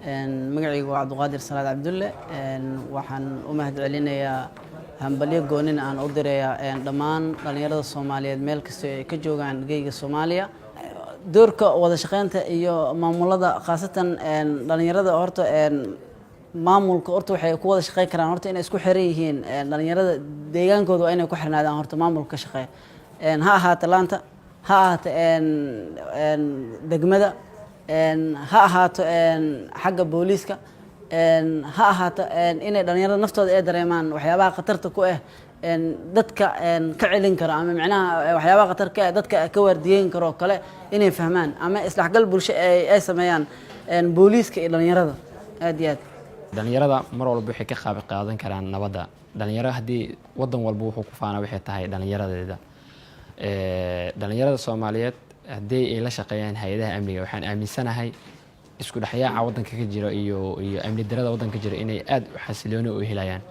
magacaygu waa Cabduqaadir Salaad Cabdulle waxaan u mahadcelinayaa hambalyo goonin aan u dirayaa dhammaan dhalinyarada Soomaaliyeed meel kasta ay ka joogaan geeyiga Soomaaliya doorka wada shaqeynta iyo maamulada khaasatan dhalinyarada horta maamulka horta waxay ku wada shaqeyn karaan horta inay isku xiran yihiin dhalinyarada deegaankooda waa inay ku xirnaadaan horta maamulka shaqeeya ha ahaato laanta ha ahaato degmada ha ahaato xagga booliiska ha ahaato inay dhalinyarada naftooda ay dareemaan waxyaabaha khatarta ku ah dadka ka celin karo ama macnaha waxyaabaha khatarka ah dadka ka waardiyeyn karo kale inay fahmaan ama isdhexgal bulsho ay sameeyaan booliiska iyo dhalinyarada aad iyo aad dhalinyarada mar walba waxay ka qayb qaadan karaan nabadda dhalinyaro hadii wadan walba wuxuu ku faana waxay tahay dhalinyaradeeda dhalinyarada Soomaaliyeed hadii ay la shaqeeyaan hay'adaha amniga waxaan aaminsanahay isku dhaxyaaca wadanka ka jira iyo amni darada wadanka jira inay aad u xasilooni u helayaan